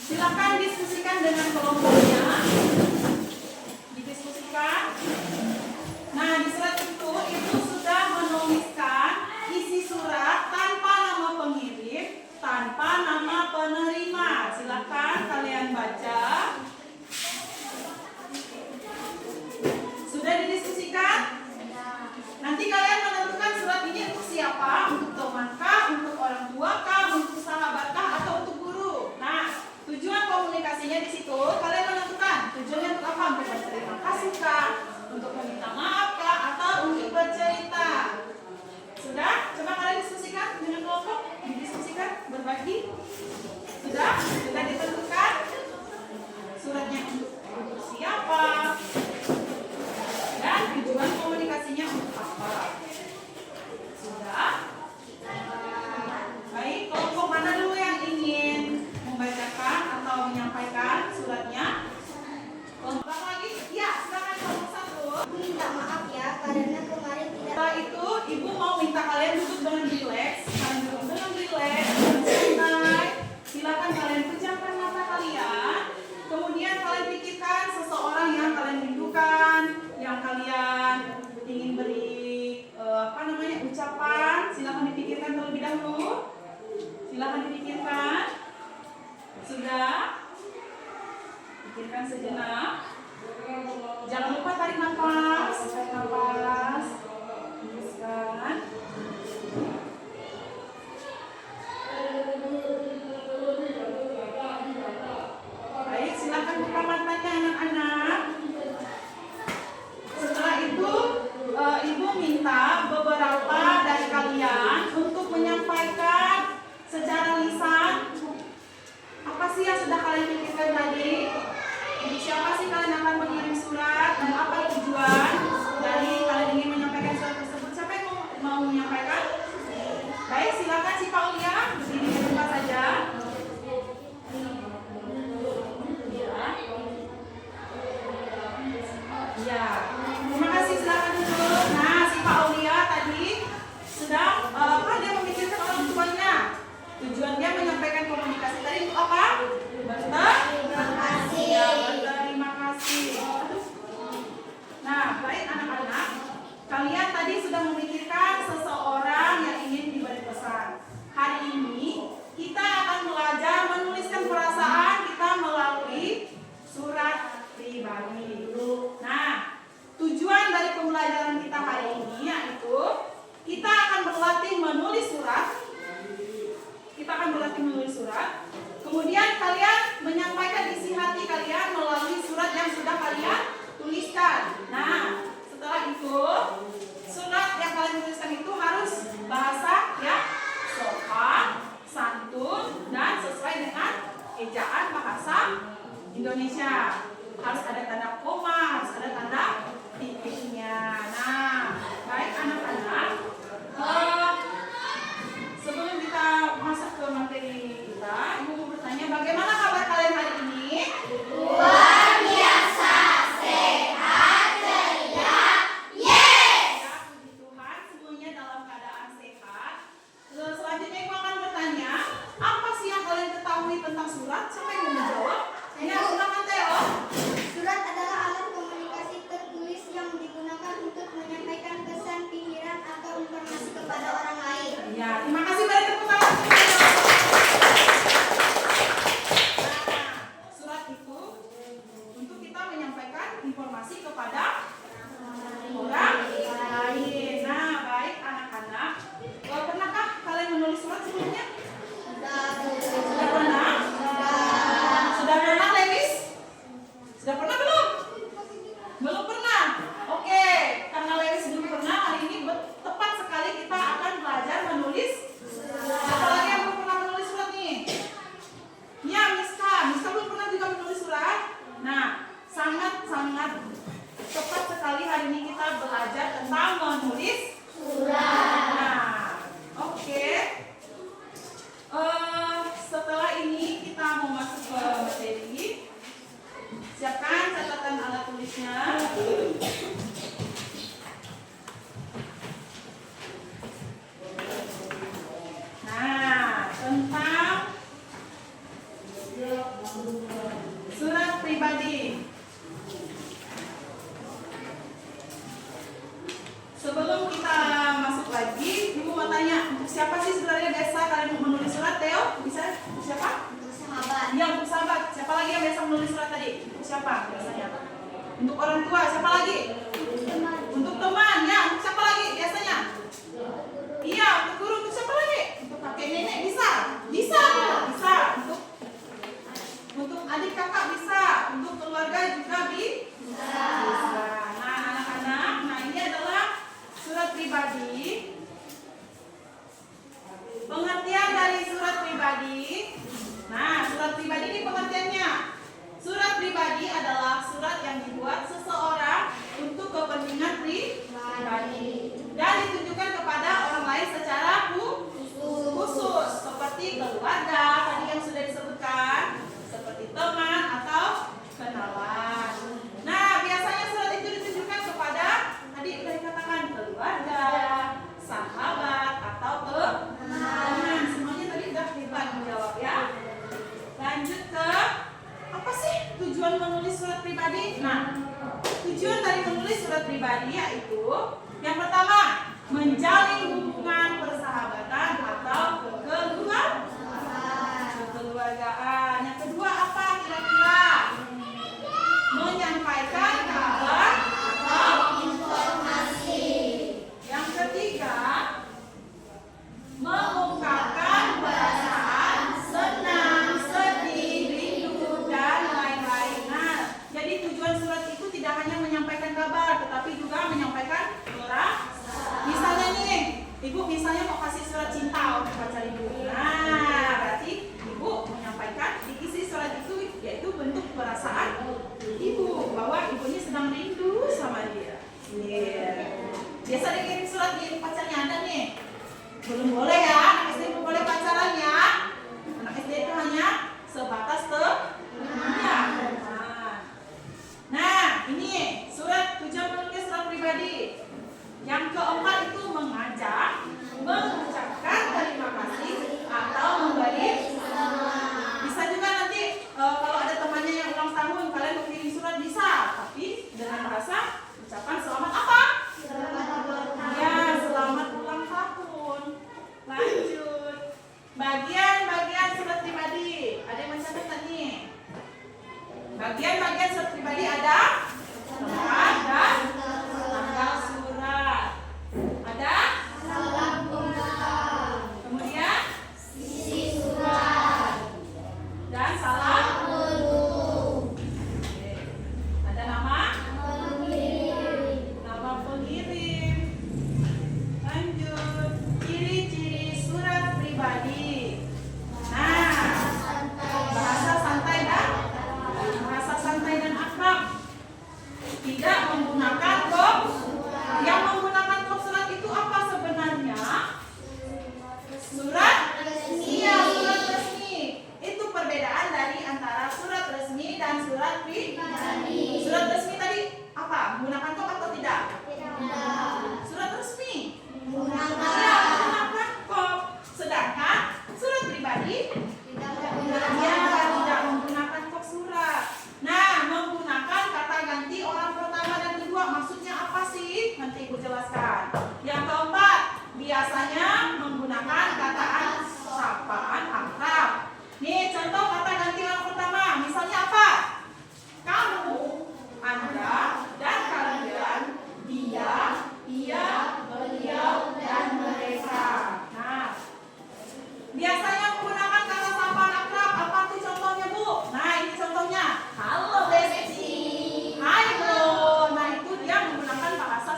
Silakan diskusikan dengan kelompoknya. Didiskusikan. Nah, di surat itu ibu sudah menuliskan isi surat tanpa nama pengirim, tanpa nama penerima. Silakan kalian baca. Sudah didiskusikan? Nanti kalian menentukan surat ini untuk siapa? Untuk temankah, untuk orang tuakah, untuk sahabatkah, atau untuk guru. Nah, tujuan komunikasinya di situ kalian menentukan. Tujuannya untuk apa? Untuk berterima kasih kah? Untuk meminta maaf kah? Atau untuk bercerita? Sudah? Coba kalian diskusikan dengan kelompok. Didiskusikan, berbagi. Sudah? Sudah ditentukan? Suratnya untuk siapa? Dan tujuan komunikasinya untuk apa? Sudah? Baik, kelompok mana dulu yang ingin membacakan atau menyampaikan suratnya? Kelompok lagi? Ya, silakan kelompok satu. Minta maaf ya, karena kemarin tidak. Setelah itu, ibu mau minta kalian duduk dengan rileks. Kalian duduk dengan rileks, santai. Silakan kalian pejamkan mata kalian. Kemudian kalian pikirkan seseorang yang kalian rindukan, yang kalian ingin beri ucapan. Silakan dipikirkan terlebih dahulu. Silakan dipikirkan. Sudah? Pikirkan sejenak. Jangan lupa tarik nafas. Tarik nafas. Hembuskan. Baik, silakan buka matanya anak-anak. Setelah itu, ibu minta beberapa dari kalian untuk menyampaikan secara lisan apa sih yang sudah kalian pikirkan tadi. Untuk siapa sih kalian akan mengirim surat dan apa tujuan dari kalian ingin menyampaikan surat tersebut? Siapa yang mau menyampaikan? Baik, silakan si Paulia berdiri di tempat saja. Ya, terima kasih, silakan duduk. Nah, si Pak Aulia tadi sudah dia memikirkan orang tuanya. Tujuan dia menyampaikan komunikasi tadi untuk apa? Berterima kasih. Ya, berterima kasih. Nah, baik anak-anak, kalian tadi sudah memikirkan seseorang yang ingin diberi pesan. Hari ini kita akan belajar menuliskan perasaan kita melalui surat pribadi. Nah, tujuan dari pembelajaran kita hari ini yaitu kita akan berlatih menulis surat. Kemudian kalian menyampaikan isi hati kalian melalui surat yang sudah kalian tuliskan. Nah, setelah itu surat yang kalian tuliskan itu harus bahasa yang sopan, santun, dan sesuai dengan ejaan bahasa Indonesia. Harus ada tanda koma, harus ada tanda titiknya. Nah, baik anak-anak, sebelum kita masuk ke materi kita, ibu mau bertanya, bagaimana kabar kalian hari ini? Luar biasa, sehat, ceria, yes! Ya, puji Tuhan, semuanya dalam keadaan sehat. Selanjutnya ibu akan bertanya, apa sih yang kalian ketahui tentang surat? Siapa yang mau menjawab? Ya, silakan Theo. Surat adalah alat komunikasi tertulis yang digunakan untuk menyampaikan pesan, pikiran, atau informasi kepada orang lain. Ya, terima kasih, beri tepuk tangan. Nah, surat itu untuk kita menyampaikan informasi kepada orang lain. Nah, baik anak-anak, pernahkah kalian menulis surat sebelumnya? Sudah pernah? Sudah pernah, Lewis? Sudah pernah belum? Belum pernah? Oke, karena Lewis belum pernah, hari ini tepat sekali kita akan belajar menulis Surat pribadi. Sebelum kita masuk lagi, Ibu mau tanya, untuk siapa sih sebenarnya biasa kalian menulis surat? Theo, bisa? Untuk siapa? Untuk sahabat. Iya, untuk sahabat. Siapa lagi yang biasa menulis surat tadi? Untuk siapa biasanya? Untuk orang tua, siapa lagi? Untuk teman, ya. Untuk siapa lagi biasanya? Iya, untuk guru, untuk siapa lagi? Untuk kakek nenek bisa? Bisa. Untuk adik kakak bisa. Untuk keluarga juga bisa. Nah, anak-anak, nah ini adalah surat pribadi. Pengertian dari surat pribadi. Nah, surat pribadi ini pengertiannya. Surat pribadi adalah surat yang dibuat seseorang untuk kepentingan pribadi dan ditujukan kepada orang lain secara khusus, seperti keluarga tadi yang sudah disebutkan, seperti teman atau kenalan. Nah, biasanya surat itu ditujukan kepada tadi sudah dikatakan keluarga, sahabat atau teman. Semuanya tadi sudah hebat menjawab ya. Lanjut ke apa sih tujuan menulis surat pribadi? Nah, tujuan dari menulis surat pribadi yaitu yang pertama, menjalin hubungan persahabatan atau kekeluargaan. Yang kedua apa kira-kira? Menyampaikan kabar atau informasi. Yang ketiga, mengungkapkan perasaan senang, sedih, rindu, dan lain-lain. Nah, jadi tujuan surat itu tidak hanya menyampaikan kabar, tetapi juga menyampaikan perasaan. Misalnya nih, Ibu misalnya mau kasih surat cinta untuk pacar Ibu. Nah, berarti Ibu menyampaikan di isi surat itu yaitu bentuk perasaan Ibu bahwa Ibunya sedang rindu sama dia. Biasa dikirim surat di pacarnya ada nih. Belum boleh ya, anak SD belum boleh pacaran ya. Anak SD itu hanya sebatas teman. Nah, ini surat tujuan menulis surat pribadi. Yang keempat itu mengajak, mengucapkan terima kasih atau memberi. Bisa juga nanti kalau ada temannya yang ulang tahun, kalian mau kirim surat bisa, tapi dengan bahasa ucapan selamat apa? Ya, selamat ulang tahun. Lanjut. Bagian-bagian surat pribadi. Ada yang mencatat tadi? Bagian-bagian surat pribadi ada tempat dan tanggal surat. Ada kemudian isi surat dan salam. Ada nama pengirim. Lanjut, ciri-ciri surat pribadi. Nah, bahasa santai dan akrab. Tidak menggunakan kop. Yang menggunakan kop surat itu apa sebenarnya? Surat resmi. Iya, surat resmi. Itu perbedaan dari antara surat resmi dan surat pribadi. Surat resmi tadi apa? Menggunakan kop atau tidak? Surat resmi menggunakan kop. Sedangkan surat pribadi tidak menggunakan kop surat. Nah, menggunakan kata ganti orang pertama dan kedua. Maksudnya apa sih? Nanti Ibu jelaskan. Yang keempat, biasanya menggunakan kataan sapaan akrab. Nih, contoh kata ganti orang pertama. Misalnya apa? Kamu, Anda, dan kalian, dia, ia, beliau, dan mereka. Nah, biasanya menggunakan kata sapaan akrab. Apa tuh contohnya, Bu? Nah, ini contohnya. Halo, Besti. Hai, Bro. Nah, itu dia menggunakan bahasa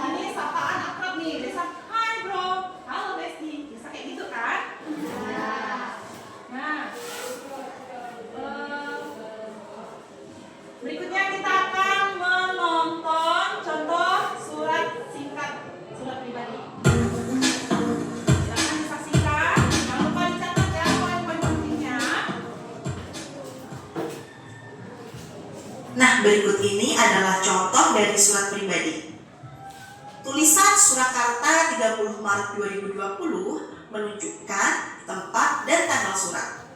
ini sapaan akrab nih. Biasa, hai, Bro. Halo, Besti. Bisa kayak gitu kan? Nah, berikutnya kita akan menonton contoh surat singkat surat pribadi. Silakan disaksikan. Jangan lupa dicatat ya poin-poin pentingnya. Nah, berikut ini adalah contoh dari surat pribadi. Tulisan Surakarta 30 Maret 2020 menunjukkan tempat dan tanggal surat.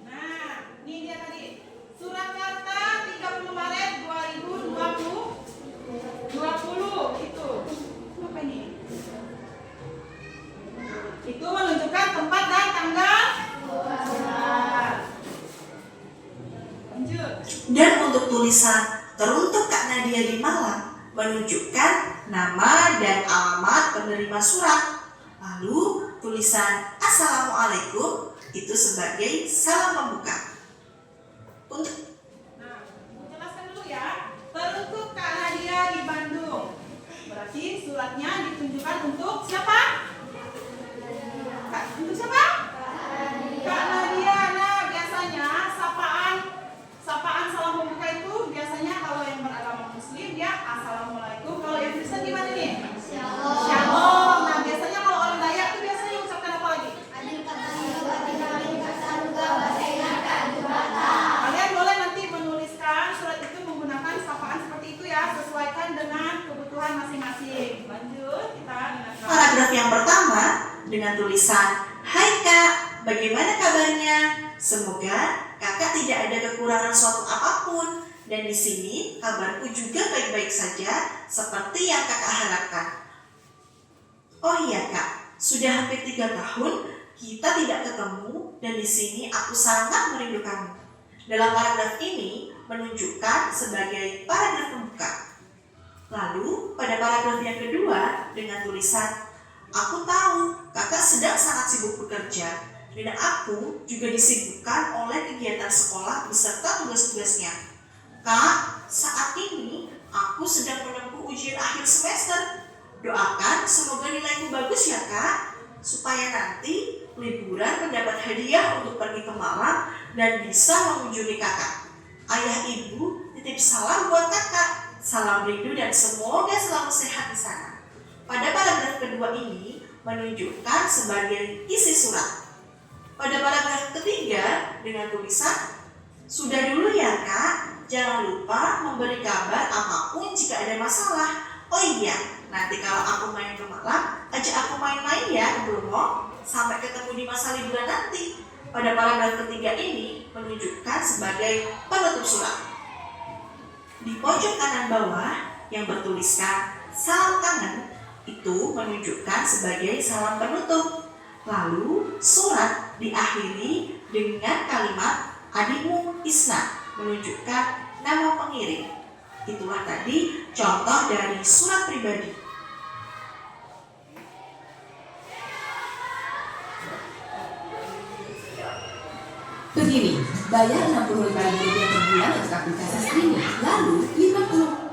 Nah, Dan untuk tulisan teruntuk Kak Nadia di Malang menunjukkan nama dan alamat penerima surat. Lalu tulisan Assalamualaikum itu sebagai salam pembuka. Untuk Jelaskan dulu ya. Teruntuk Kak Nadia di Bandung. Berarti suratnya ditunjukkan untuk siapa? Untuk siapa? Kak Nadia. Nah, biasanya sapaan salam pembuka itu biasanya kalau yang beragama Muslim dia Assalamualaikum. Kalau yang Kristen gimana nih? Shalom. Nah, biasanya kalau orang Dayak itu biasanya mengucapkan apa lagi? Kalian boleh nanti menuliskan surat itu menggunakan sapaan seperti itu ya, sesuaikan dengan kebutuhan masing-masing. Lanjut, kita dengarkan. paragraf yang pertama dengan tulisan Hai Kak, bagaimana kabarnya? Semoga Kakak tidak ada kekurangan suatu apapun. Dan di sini kabarku juga baik-baik saja seperti yang Kakak harapkan. Oh iya Kak, sudah hampir 3 tahun kita tidak ketemu dan di sini aku sangat merindukanmu. Dalam paragraf ini menunjukkan sebagai paragraf pembuka. Lalu pada paragraf yang kedua dengan tulisan Aku tahu Kakak sedang sangat sibuk bekerja dan aku juga disibukkan oleh kegiatan sekolah beserta tugas-tugasnya. Kak, saat ini aku sedang menempuh ujian akhir semester. Doakan semoga nilaiku bagus ya Kak, supaya nanti liburan mendapat hadiah untuk pergi ke Malang dan bisa mengunjungi Kakak. Ayah ibu titip salam buat Kakak. Salam rindu dan semoga selalu sehat di sana. Pada paragraf kedua ini menunjukkan sebagai isi surat. Pada paragraf ketiga dengan tulisan Sudah dulu ya Kak, jangan lupa memberi kabar apapun jika ada masalah. Oh iya, nanti kalau aku main ke Malang, ajak aku main-main ya ke Bromo. Sampai ketemu di masa liburan nanti. Pada paragraf ketiga ini menunjukkan sebagai penutup surat. Di pojok kanan bawah yang bertuliskan salam kangen itu menunjukkan sebagai salam penutup. Lalu surat diakhiri dengan kalimat adikmu Isna menunjukkan nama pengirim. Itulah tadi contoh dari surat pribadi. Begini, bayar Rp65.000 per bulan untuk aplikasi streaming, lalu 50.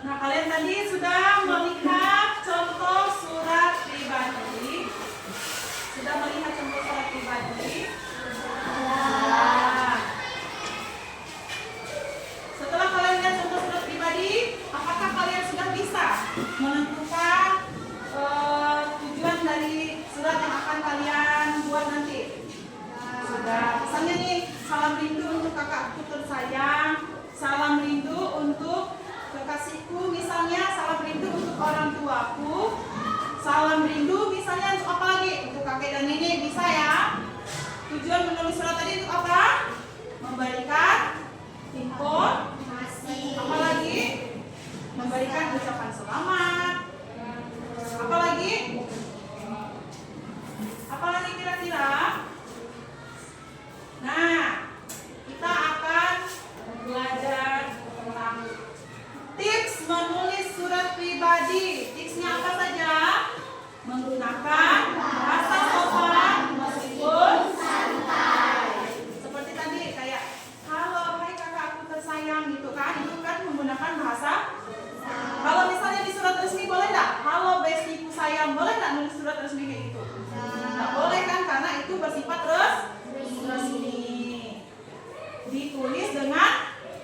Nah, kalian tadi sudah melihat contoh surat pribadi. Sudah melihat contoh surat pribadi? Nah, setelah kalian lihat contoh surat pribadi, apakah kalian sudah bisa menentukan tujuan dari surat yang akan kalian buat nanti? Sudah. Misalnya nih, salam rindu untuk kakakku tersayang, salam rindu untuk kekasihku, misalnya salam rindu untuk orang tuaku, salam rindu misalnya untuk apa lagi? Untuk kakek dan nenek bisa ya. Tujuan menulis surat tadi untuk apa? Memberikan informasi. Apa lagi? Memberikan ucapan selamat. Apa lagi? Apa lagi kira-kira? Nah, kita akan belajar tentang tips menulis surat pribadi. Tipsnya apa saja? Menggunakan bahasa sopan meskipun santai. Seperti tadi kayak halo, hai kakakku tersayang gitu kan. Itu kan menggunakan bahasa. Kalau misalnya di surat resmi boleh nggak? Halo bestiku sayang, boleh nggak nulis surat resmi kayak gitu? Nggak boleh kan, karena itu bersifat resmi. Ditulis dengan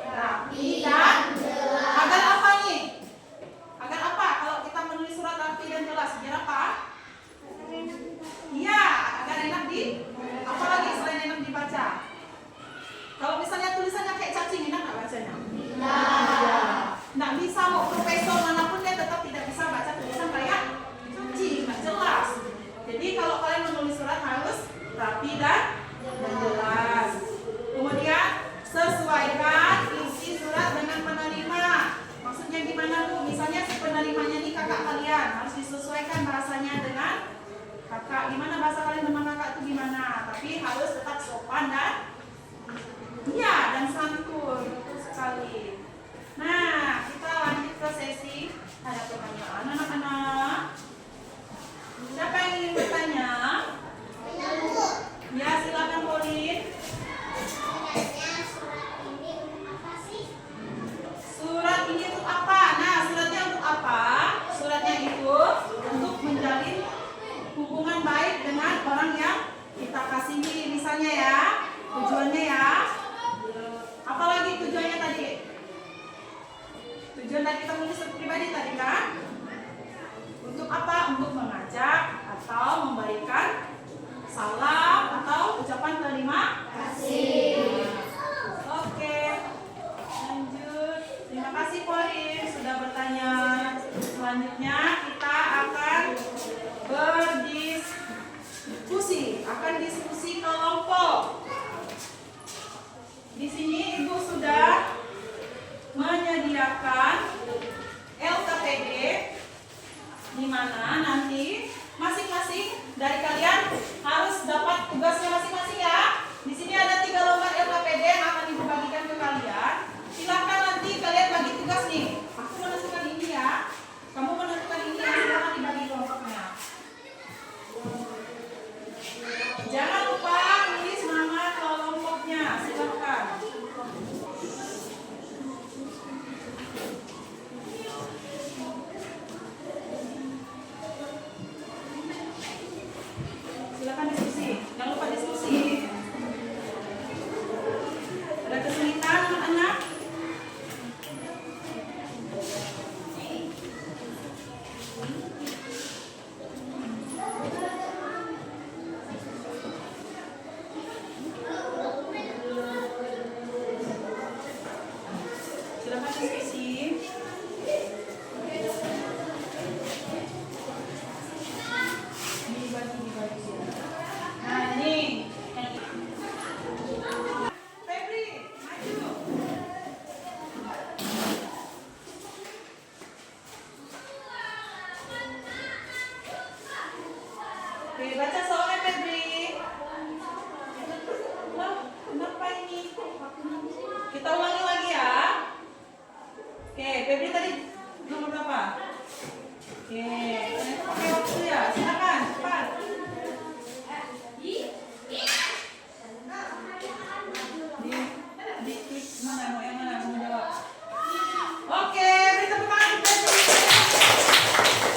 rapi dan agar apa nih? Agar apa? Kalau kita menulis surat rapi dan jelas, biar apa? Iya, agar enak apalagi selain enak dibaca. Kalau misalnya tulisannya kayak cacing, enak nggak bacanya? Nggak bisa, mau profesor manapun dia tetap tidak bisa baca tulisan kayak cacing, nggak jelas. Jadi kalau kalian menulis surat harus rapi dan jelas. melakukan diskusi kelompok. Di sini Ibu sudah menyediakan LKPD di mana nanti masing-masing dari kalian harus dapat tugasnya masing-masing ya. Di sini ada 3 lembar LKPD yang akan Ibu bagikan ke kalian. Silahkan nanti kalian bagi tugas nih. Aku menentukan ini ya. Kamu menentukan ini ya. Silahkan dibagi kelompoknya. Jangan lupa tulis nama kelompoknya. Silahkan. Silakan diskusi. Jangan lupa diskusi. Ada kesulitan anak-anak? Silakan diskusi. Dibagi. Nah ini Febri, maju. Oke, baca soalnya Febri. Loh, kenapa ini? Kita ulangi lagi ya. Oke, Febri tadi nomor berapa? Oke, ternyata pakai waktu ya. Silakan, cepat. Di klik mana mau yang mana mau jawab. Oke, beri tepuk tangan untuk Febri.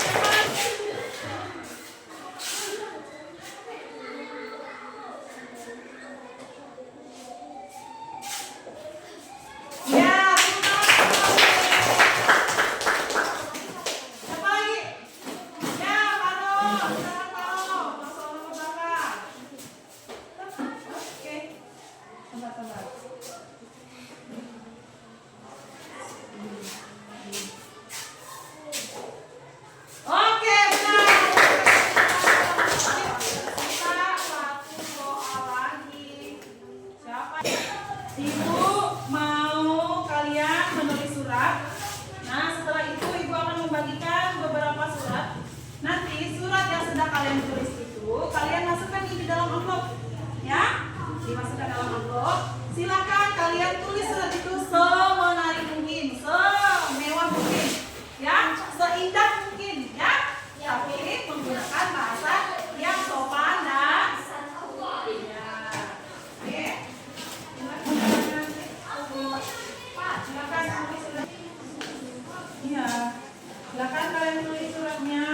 Cepat. Ya, siapa lagi? Ya, Pano. Silakan Pano. Masuk nomor berapa? Oke. Sabar. Oke, benar. Kita satu soal lagi. Siapa? Ibu mau kalian menulis surat. Nah, setelah itu Ibu akan membagikan beberapa surat. Nanti surat yang sudah kalian tulis itu kalian masukkan di dalam amplop. Ya? Dimasukkan dalam amplop. Silakan kalian tulis surat itu semenarik mungkin, semewah mungkin, ya, seindah mungkin, ya. Tapi menggunakan bahasa yang sopan dan ya. Oke. Silakan tulis surat. Iya. Silakan kalian tulis suratnya.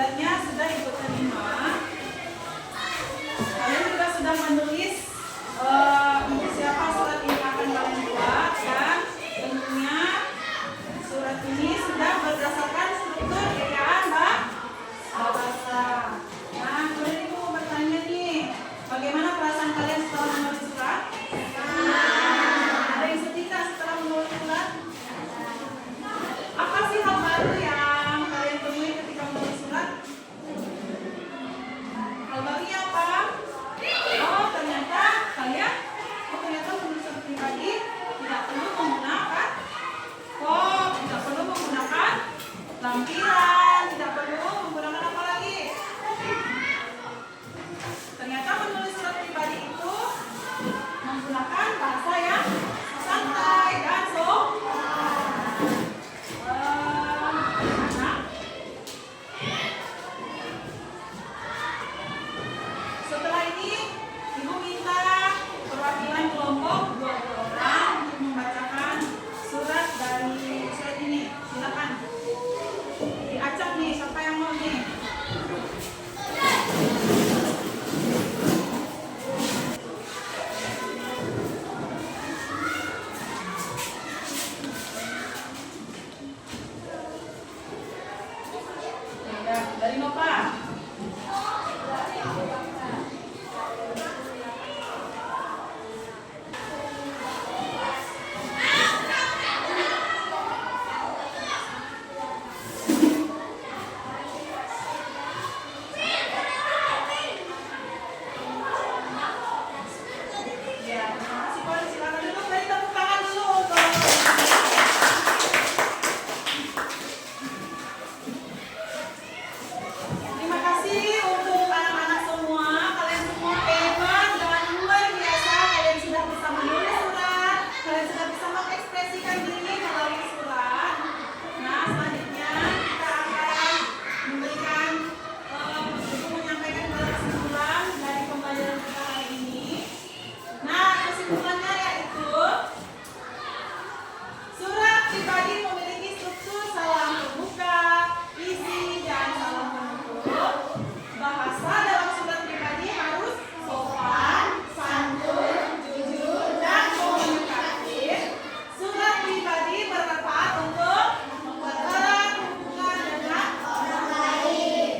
suratnya sudah Ibu terima. Kalian juga sudah menulis untuk siapa surat ini akan kalian buat, dan tentunya surat ini sudah berdasarkan struktur ejaan bahasa. Nah, kemudian Ibu mau bertanya nih, bagaimana perasaan kalian setelah menulis surat? Ada yang sedih tak setelah menulis surat? Apa sih hal baru yang kalian temui ketika menulis surat? Hal barunya apa? Oh, ternyata menulis surat pribadi tidak perlu menggunakan tidak perlu menggunakan lampiran, tidak perlu menggunakan apa lagi? Ternyata menulis surat pribadi itu menggunakan bahasa yang santai dan setelah ini Ibu minta perwakilan kelompok 20 orang untuk membacakan surat dari surat ini. Silakan. Diacak nih, siapa yang mau nih? Ya, dari Nova. Ya, terima kasih Pak. Silakan duduk, beri tepuk tangan dulu untuk terima kasih untuk anak-anak semua. Kalian semua hebat dan luar biasa. Kalian sudah bisa menulis surat, kalian sudah bisa mengekspresikan diri melalui surat. Nah, selanjutnya kita akan memberikan untuk menyampaikan kesimpulan dari pembelajaran kita hari ini. Nah, kesimpulannya yaitu surat pribadi memiliki struktur salam terbuka, isi, dan salam penutup. Bahasa dalam surat pribadi harus sopan, santun, jujur, dan komunikatif. Surat pribadi bermanfaat untuk mempererat hubungan dengan orang lain.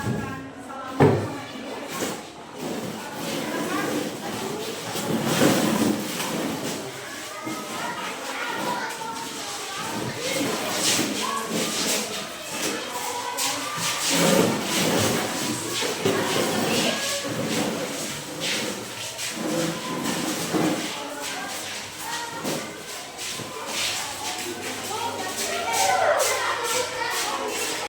akan salam sama ibu. Silakan.